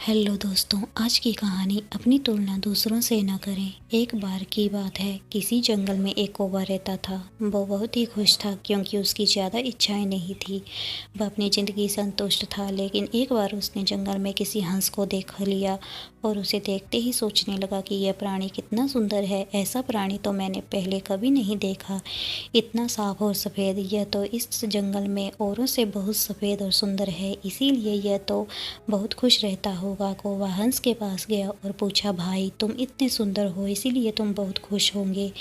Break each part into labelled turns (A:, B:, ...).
A: Hello दोस्तों, आज की कहानी अपनी तुलना दूसरों से न करें। एक बार की बात है, किसी जंगल में एक कौवा रहता था। वो बहुत ही खुश था क्योंकि उसकी ज़्यादा इच्छाएं नहीं थी। वह अपनी ज़िंदगी संतुष्ट था। लेकिन एक बार उसने जंगल में किसी हंस को देख लिया और उसे देखते ही सोचने लगा कि यह प्राणी कितना सुंदर है। ऐसा प्राणी तो मैंने पहले कभी नहीं देखा। इतना साफ और सफ़ेद, यह तो इस जंगल में औरों से बहुत सफ़ेद और सुंदर है, इसीलिए यह तो बहुत खुश रहता होगा। कौवा हंस के पास गया और पूछा, भाई तुम इतने सुंदर हो इसीलिए तुम बहुत खुश होंगे।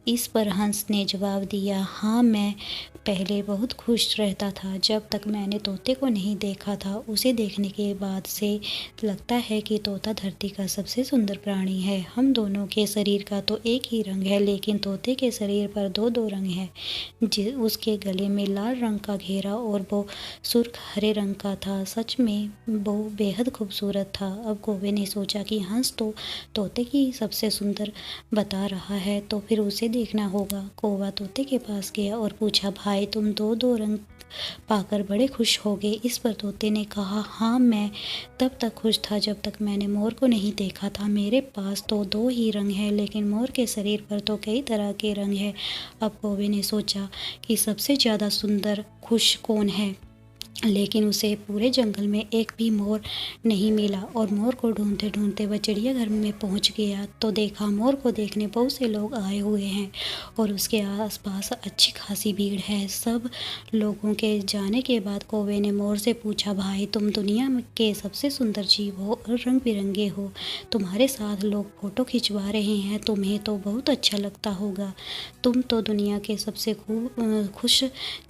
A: इस पर हंस ने जवाब दिया, हाँ, मैं पहले बहुत खुश रहता था जब तक मैंने तोते को नहीं देखा था। उसे देखने के बाद से लगता है कि तोता धरती का सबसे सुंदर प्राणी है। हम दोनों के शरीर का तो एक ही रंग है, लेकिन तोते के शरीर पर दो दो रंग हैं। उसके गले में लाल रंग का घेरा और वो सुर्ख हरे रंग का था। सच में वो बेहद खूबसूरत था। अब कौवे ने सोचा कि हंस तो तोते की सबसे सुंदर बता रहा है, तो फिर उसे देखना होगा। कौवा तोते के पास गया और पूछा, भाई तुम दो दो रंग पाकर बड़े खुश हो गए। इस पर तोते ने कहा, हाँ, मैं तब तक खुश था जब तक मैंने मोर को नहीं देखा था। मेरे पास तो दो ही रंग हैं, लेकिन मोर के शरीर पर तो कई तरह के रंग हैं। अब कौवे ने सोचा कि सबसे ज़्यादा सुंदर खुश कौन है, लेकिन उसे पूरे जंगल में एक भी मोर नहीं मिला। और मोर को ढूंढते ढूंढते वह चिड़ियाघर में पहुंच गया तो देखा मोर को देखने बहुत से लोग आए हुए हैं और उसके आसपास अच्छी खासी भीड़ है। सब लोगों के जाने के बाद कौवे ने मोर से पूछा, भाई तुम दुनिया के सबसे सुंदर जीव हो और रंग बिरंगे हो। तुम्हारे साथ लोग फोटो खिंचवा रहे हैं, तुम्हें तो बहुत अच्छा लगता होगा। तुम तो दुनिया के सबसे खुश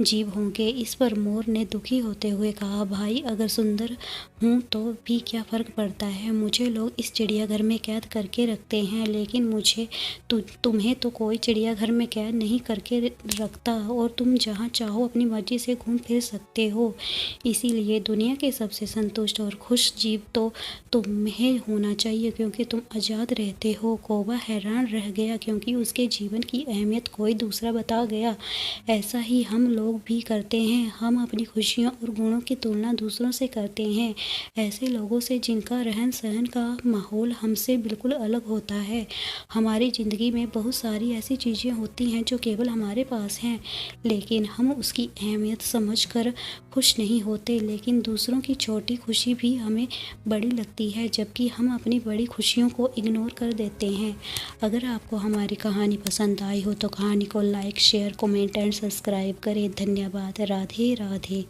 A: जीव होंगे। इस पर मोर ने दुखी होते हुए कहा, भाई अगर सुंदर हूँ तो भी क्या फ़र्क पड़ता है। मुझे लोग इस चिड़ियाघर में कैद करके रखते हैं, लेकिन मुझे तुम्हें तो कोई चिड़ियाघर में कैद नहीं करके रखता और तुम जहाँ चाहो अपनी मर्जी से घूम फिर सकते हो। इसीलिए दुनिया के सबसे संतुष्ट और खुश जीव तो तुम्हें होना चाहिए, क्योंकि तुम आज़ाद रहते हो। कौवा हैरान रह गया क्योंकि उसके जीवन की अहमियत कोई दूसरा बता गया। ऐसा ही हम लोग भी करते हैं। हम अपनी खुशियों और गुणों की तुलना दूसरों से करते हैं, ऐसे लोगों से जिनका रहन सहन का माहौल हमसे बिल्कुल अलग होता है। हमारी ज़िंदगी में बहुत सारी ऐसी चीज़ें होती हैं जो केवल हमारे पास हैं, लेकिन हम उसकी अहमियत समझकर खुश नहीं होते। लेकिन दूसरों की छोटी खुशी भी हमें बड़ी लगती है, जबकि हम अपनी बड़ी खुशियों को इग्नोर कर देते हैं। अगर आपको हमारी कहानी पसंद आई हो तो कहानी को like, share, comment and subscribe करें। धन्यवाद। राधे राधे।